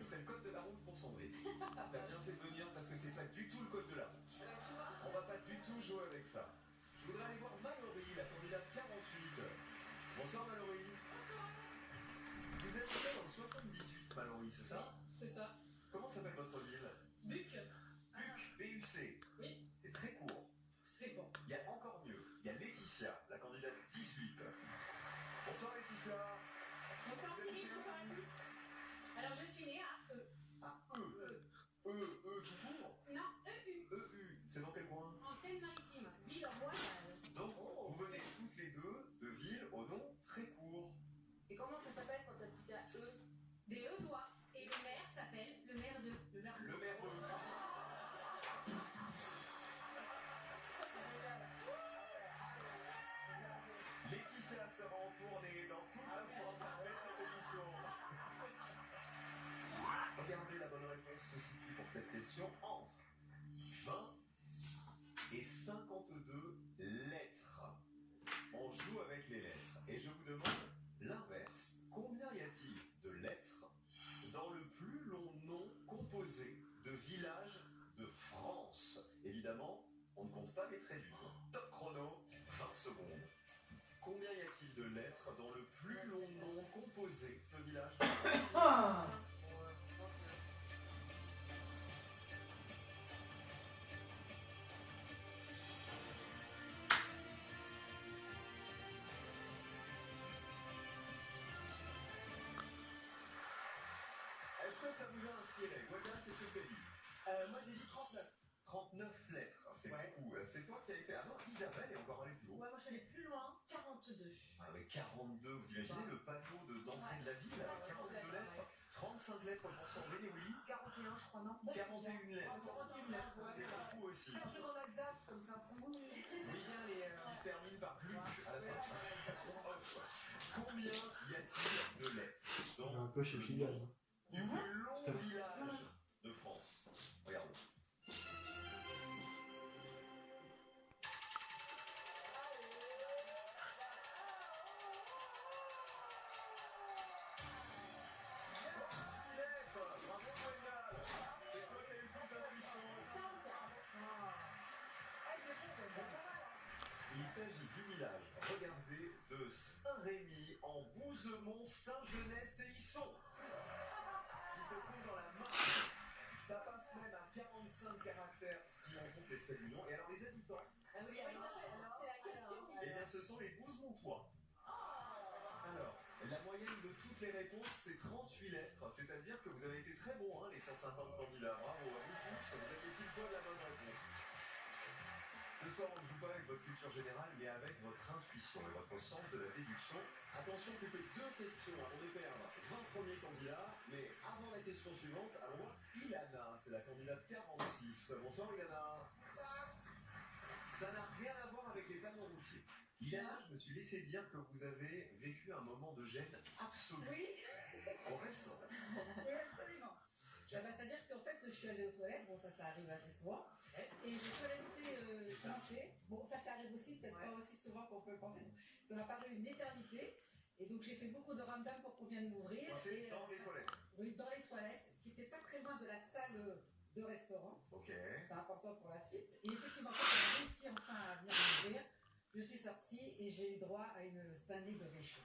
serait le code de la route pour Sandrine. T'as bien fait de venir parce que c'est pas du tout le code de la route. On va pas du tout jouer avec ça. Je voudrais aller voir Mallory, la candidate 48. Bonsoir Mallory. Bonsoir. Vous êtes dans le 78, Mallory, c'est ça? C'est ça. Comment s'appelle votre ville? Buc. Buc, B-U-C. Oui. C'est très court. C'est bon. Il y a encore mieux. Il y a Laetitia, la candidate 18. Bonsoir Laetitia. Bonsoir Cyril, bonsoir Alice. Alors je suis née à E. Ah, tout court? Non, EU. EU. C'est dans quel coin? En Seine-Maritime, ville royale. Donc, vous venez toutes les deux de villes au nom très court. Et comment ça s'appelle quand t'habites à E? Des E-doigts. Et le maire s'appelle le maire de. Le maire de... Laetitia sera en tournée dans toute la France après cette émission. Regardez, la bonne réponse se situe pour cette question entre 20 et 52 lettres. On joue avec les lettres. Et je vous demande l'inverse. Combien y a-t-il de lettres dans le plus long nom composé de villages de France? Évidemment, on ne compte pas les traits d'union. Top chrono, 20 secondes. Combien y a-t-il de lettres dans le plus long nom composé de villages de France? Est-ce que ça vous a inspiré? Voilà, qu'est-ce que tu as dit? Moi j'ai dit 39. 39 lettres, c'est Ouais. beaucoup. C'est toi qui as été... Ah non, Isabelle est encore allée plus haut. Ouais, moi je suis allée plus loin, 42. Ah mais 42, vous imaginez le panneau d'entrée de la ville avec 42 lettres? 35 lettres pour Sandrine et Willy? 41, je crois, non? 41 lettres. 41 lettres, ouais. C'est beaucoup aussi. Un truc en Alsace, comme ça, pour vous. Oui, qui se termine par Luc à la fin. Combien y a-t-il de lettres dans Un peu chez Pigalle. du plus long village de France? Regarde. Il s'agit du village, regardez, de Saint-Rémy en Bouzemont-Saint-Genest-et-Isson, qui se trouve dans la Marne. Ça passe même à 45 caractères si on compte les traits d'union. Et alors les habitants, Ah oui, alors, c'est la question. eh bien ce sont les Bouzemontois. Alors, la moyenne de toutes les réponses, c'est 38 lettres. C'est-à-dire que vous avez été très bons, hein, les 150 candidats. Bravo à vous tous, vous avez pile poil la bonne réponse. Ce soir, on ne joue pas avec votre culture générale, mais avec votre intuition et votre sens de la déduction. Attention, plus que 2 questions avant de perdre 20 premiers candidats. Mais avant la question suivante, allons voir Ilana, c'est la candidate 46. Bonsoir Ilana. Ça n'a rien à voir avec les panneaux routiers. Ilana, je me suis laissé dire que vous avez vécu un moment de gêne absolu Oui, au restaurant. oui, absolument. C'est-à-dire qu'en fait, je suis allée aux toilettes, bon, ça arrive assez souvent, et je suis restée coincée. Bon, ça arrive aussi, peut-être pas aussi souvent qu'on peut le penser. Ça m'a paru une éternité, et donc j'ai fait beaucoup de ramdam pour qu'on vienne m'ouvrir. C'est dans les toilettes. Oui, dans les toilettes, qui n'étaient pas très loin de la salle de restaurant. Ok. C'est important pour la suite. Et effectivement, quand j'ai réussi enfin à venir m'ouvrir, je suis sortie et j'ai eu droit à une standing ovation.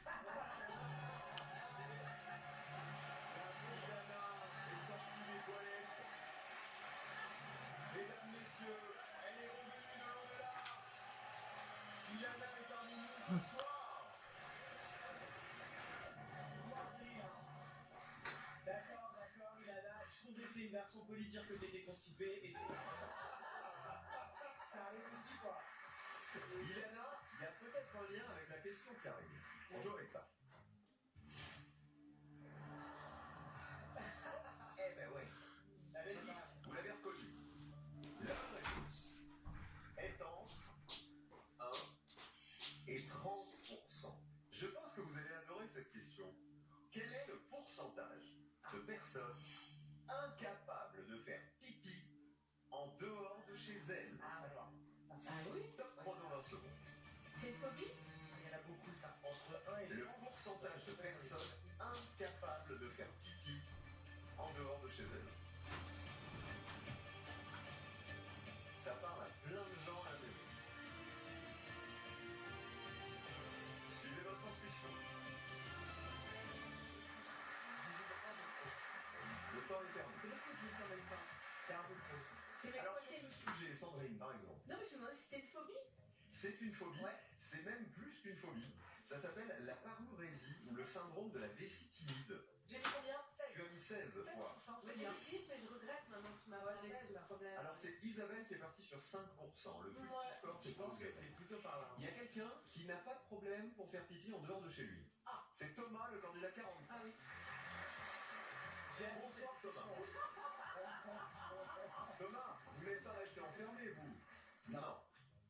Mesdames, messieurs, elle est revenue de l'au-delà. Ilana est parmi nous ce soir. D'accord, Ilana. Je trouvais que c'est une version polie de dire que t'étais constipée et c'est. Ça arrive aussi, quoi. Ilana, il y a peut-être un lien avec la question qui arrive. Bonjour avec ça. Eh ben ouais, vous l'avez reconnu. La réponse est entre 1 et 30%. Je pense que vous allez adorer cette question. Quel est le pourcentage de personnes incapables de faire pipi en dehors de chez elles? Ah oui? Top chrono 20 secondes. C'est une phobie? Il y en a beaucoup, ça. Entre 1 et Le pourcentage de personnes incapables de faire pipi en dehors de chez elle. Ça parle à plein de gens à la maison. Suivez votre intuition. Le temps est terminé. C'est beaucoup de 10 en même temps. C'est un peu trop. C'est Alors quoi, sur c'est- ce sujet, Sandrine, par exemple, Non, mais je me demandais si c'était une phobie. c'est une phobie, Ouais. c'est même plus qu'une phobie. Ça s'appelle la parurésie ou le syndrome de la vessie timide. J'ai mis combien? Tu as mis 16 fois. C'est bien. Mais je regrette maintenant que tu m'as parlé de ce problème. Alors c'est Isabelle qui est partie sur 5%. Le plus Ouais. petit score, c'est Je pense pour que Isabelle. c'est plutôt par là. Il y a quelqu'un qui n'a pas de problème pour faire pipi en dehors de chez lui. Ah. C'est Thomas, le candidat 40. Ah oui. Bonsoir Thomas. Thomas, vous n'êtes pas resté enfermé, vous? Non.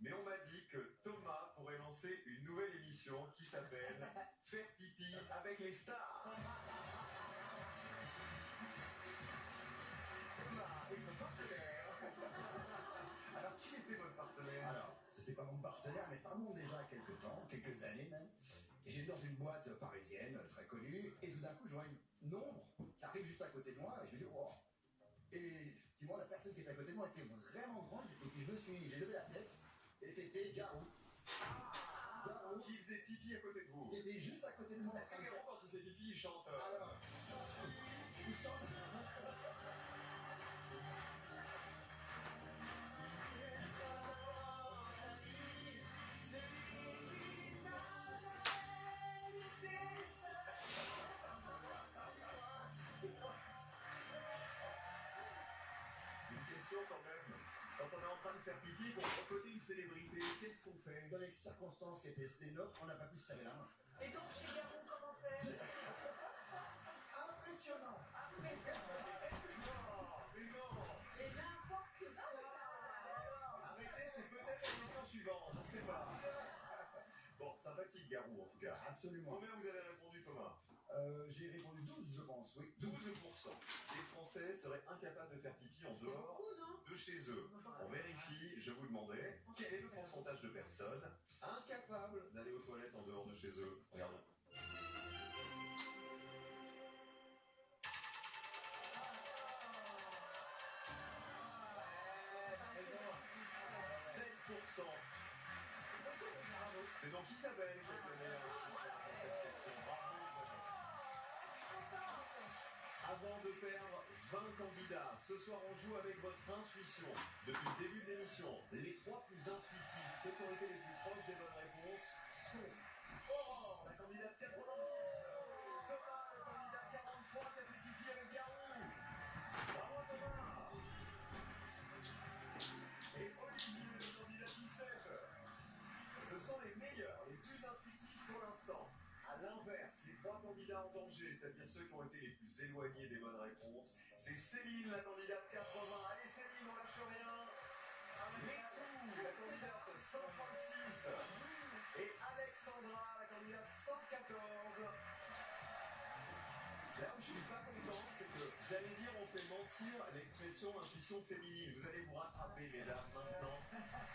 Mais on m'a dit que Thomas pourrait lancer une nouvelle émission qui s'appelle Faire pipi avec les stars. Thomas et son partenaire. Alors qui était votre partenaire? Alors, c'était pas mon partenaire, mais ça remonte déjà à quelques temps, quelques années même. Et j'étais dans une boîte parisienne très connue, et tout d'un coup, je vois une ombre qui arrive juste à côté de moi, et je me dis, oh. Et effectivement, la personne qui était à côté de moi était vraiment grande, et puis j'ai levé la tête, et c'était Garou. Garou, Qui faisait pipi à côté de vous? qui était juste à côté de moi. Est-ce que Garou, quand il fait pipi, il chante Alors, il chante. Une question quand même. Quand on est en train de faire pipi, qu'on reconnaît une célébrité, qu'est-ce qu'on fait? Dans les circonstances qui étaient les nôtres, on n'a pas pu se serrer la main. Et donc, chez Garou, comment faire? Impressionnant. Mais non! Et n'importe quoi. Arrêtez, c'est peut-être la question suivante, on ne sait pas. Bon, sympathique Garou en tout cas. Absolument. Combien vous avez répondu Thomas? J'ai répondu 12, je pense, oui. 12%. Les Français seraient incapables de faire pipi en dehors Beaucoup, non? de chez eux. On vérifie, je vous demandais, quel est le pourcentage de personnes incapables d'aller aux toilettes en dehors de chez eux? Regardez. C'est donc Isabelle qui a donné la réponse à cette question. Bravo. Avant de perdre 20 candidats, ce soir on joue avec votre intuition. Depuis le début de l'émission, les 3 plus intuitifs, ceux qui ont été les plus proches des bonnes réponses, sont Oh, la candidate 90, Thomas, le candidat 43 qui a fait pipi avec Garou. Bravo Thomas. Et Olivier, le candidat 17. Ce sont les meilleurs, les plus intuitifs pour l'instant. A l'inverse, les 3 candidats en danger, c'est-à-dire ceux qui ont été les plus éloignés des bonnes réponses, c'est Céline, la candidate 80. Allez Céline, on lâche rien. Ritou, la candidate 136. Et Alexandra, la candidate 114. Là où je suis pas content, c'est que j'allais dire on fait mentir l'expression intuition féminine. Vous allez vous rattraper, mesdames, maintenant.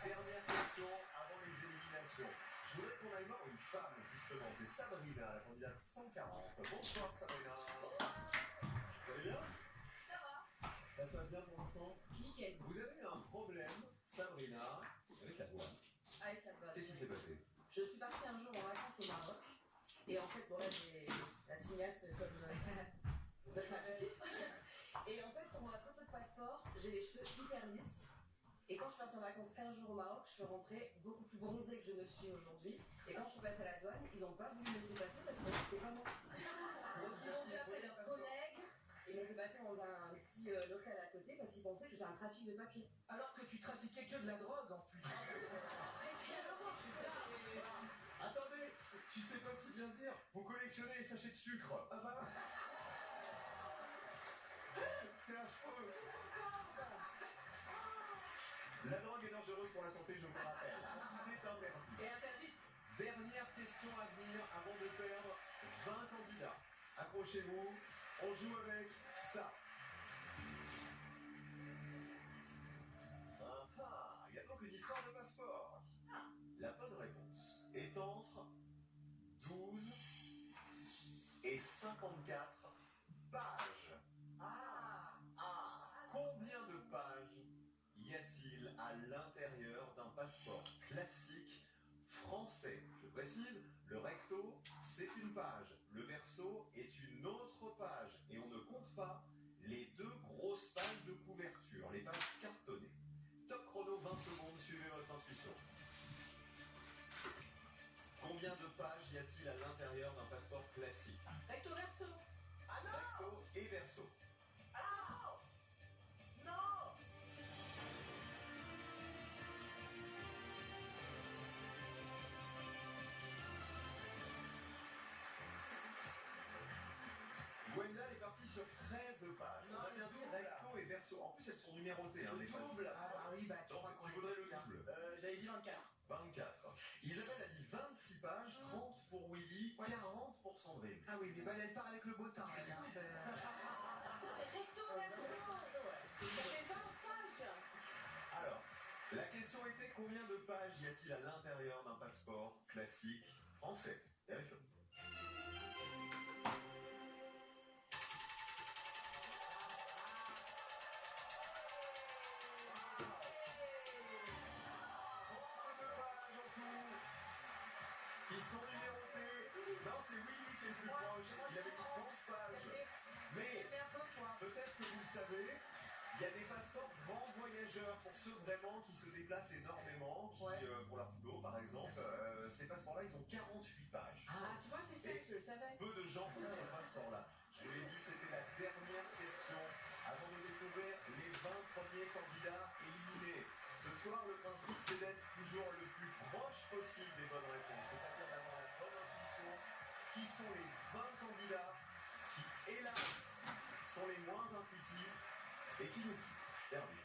Dernière question avant les éliminations. Je voudrais qu'on aille voir une femme, justement. C'est Sabrina, la candidate 140. Bonsoir, Sabrina. Vous allez bien? Ça va? Ça se passe bien pour l'instant? Nickel. Vous avez eu un problème, Sabrina, avec la voix. Avec la bonne. Qu'est-ce qui s'est passé? Je suis partie un jour en vacances au Maroc. Et en fait, bon là j'ai la tignasse comme votre appetit. Et en fait, sur ma photo de passeport, j'ai les cheveux hyper lisses. Et quand je suis partie en vacances 15 jours au Maroc, je suis rentrée beaucoup plus bronzée que je ne le suis aujourd'hui. Et quand je suis passée à la douane, ils n'ont pas voulu me laisser passer parce que c'était pas moi. Donc ils ont dû appeler leurs collègues et m'ont fait passer dans un petit local à côté parce qu'ils pensaient que c'était un trafic de papier. Alors que tu trafiquais que de la drogue en plus. Attendez, tu sais pas si bien dire, vous collectionnez les sachets de sucre. Ah bah, C'est affreux. La drogue est dangereuse pour la santé, je vous le rappelle. C'est interdit. et interdite. Dernière question à venir avant de perdre 20 candidats. Accrochez-vous, on joue avec ça. Ah ah, il y a donc une histoire de passeport. La bonne réponse est entre 12 et 54 pages. Ah, à l'intérieur d'un passeport classique français? Je précise, le recto, c'est une page, le verso est une autre page, et on ne compte pas les deux grosses pages de couverture, les pages cartonnées. Top chrono, 20 secondes, suivez votre intuition. Combien de pages y a-t-il à l'intérieur d'un passeport classique? Recto verso. Ah non! Recto et verso. Ah non. Gwendal est partie sur 13 pages. Non, On a bien dit double. recto et verso. En plus, elles sont numérotées. Hein, les pages. Double. Ah oui, bah tu Donc, crois qu'on tu voudrais le double. J'avais dit 24. 24. Isabelle a dit 26 pages, 30 pour Willy, 40 pour Sandrine. Ah oui, mais elle part avec le beau temps, elle. Hein, Recto verso. Ça fait 20 pages. Alors, la question était combien de pages y a-t-il à l'intérieur d'un passeport classique français? Vérifions. Qui sont numérotées. Non, c'est Willy qui est le plus proche. Il avait dit 30 pages. Mais peut-être que vous le savez, il y a des passeports grands voyageurs pour ceux vraiment qui se déplacent énormément, qui, pour leur boulot par exemple. Ces passeports-là, ils ont 48 pages. Ah, tu vois, c'est ça, je le savais. Peu de gens ont ce passeport-là. Je vous l'ai dit, c'était la dernière question avant de découvrir les 20 premiers candidats éliminés. Ce soir, le principe, c'est d'être toujours le plus proche possible des bonnes réponses, c'est-à-dire d'avoir la bonne intuition. Qui sont les 20 candidats qui, hélas, sont les moins intuitifs et qui nous quittent? Perdu.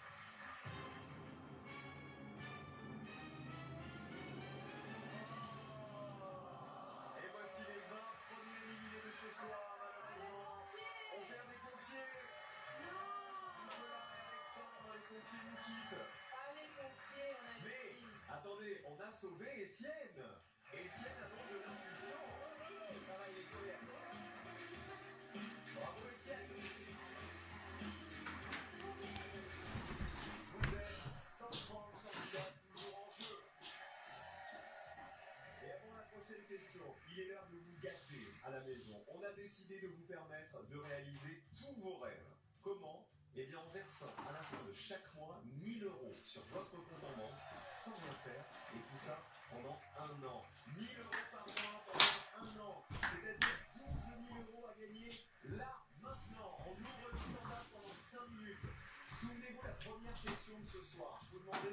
Et voici les 20 premiers éliminés de ce soir, malheureusement. On perd des pompiers. Nicolas et Alexandre, les pompiers nous quittent. Allez, pompiers, on a Mais, dit. attendez, on a sauvé Étienne. Étienne a donc de l'intuition. Ça va, il est scolaire. Bravo Étienne. Vous êtes 130 candidats toujours en jeu. Et avant la prochaine question, il est l'heure de vous gâter à la maison. On a décidé de vous permettre de réaliser tous vos rêves. Comment? Eh bien en versant à la fin de chaque mois 1000 € sur votre compte en banque sans rien faire, et tout ça pendant un an. 1000 € par mois pendant un an, c'est-à-dire 12 000 € à gagner là, maintenant. On ouvre le standard pendant 5 minutes. Souvenez-vous la première question de ce soir. Je vous demandais,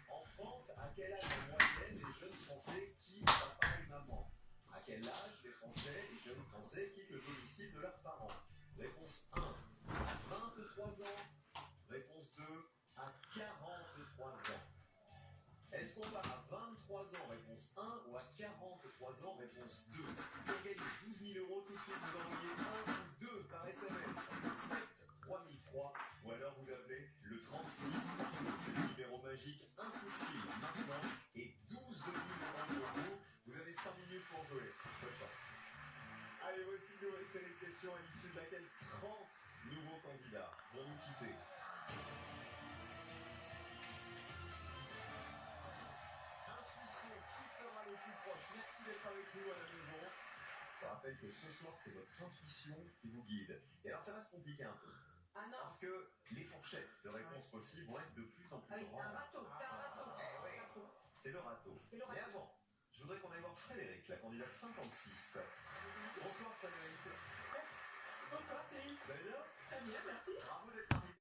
en France, à quel âge en moyenne les jeunes Français quittent papa et maman? À quel âge les Français, les jeunes Français quittent le domicile de leurs parents? Réponse 1, à 23 ans. Réponse 2, à 43 ans. Est-ce qu'on part à 23 ans, réponse 1, ou à 43 ans, réponse 2? Pour gagner 12 000 € tout de suite, vous envoyez 1 ou 2 par SMS, 7 3003, ou alors vous appelez le 36, c'est le numéro magique, un coup de fil maintenant, et 12 000 € pour vous. Vous avez 5 minutes pour jouer. Bonne chance. Allez, voici une nouvelle série de questions à l'issue de laquelle 30 nouveaux candidats vont nous quitter. Intuition, qui sera le plus proche? Merci d'être avec nous à la maison. Je rappelle que ce soir, c'est votre intuition qui vous guide. Et alors, ça va se compliquer un peu. Ah non. Parce que les fourchettes de réponses possibles vont être de plus en plus Ah oui, c'est un grandes. râteau, c'est un râteau. Eh oui, c'est le râteau. C'est le Mais râteau. avant, je voudrais qu'on aille voir Frédéric, la candidate 56. Bonsoir Frédéric. Bonsoir Philippe. Vous allez bien? Très bien, merci. Bravo d'être parmi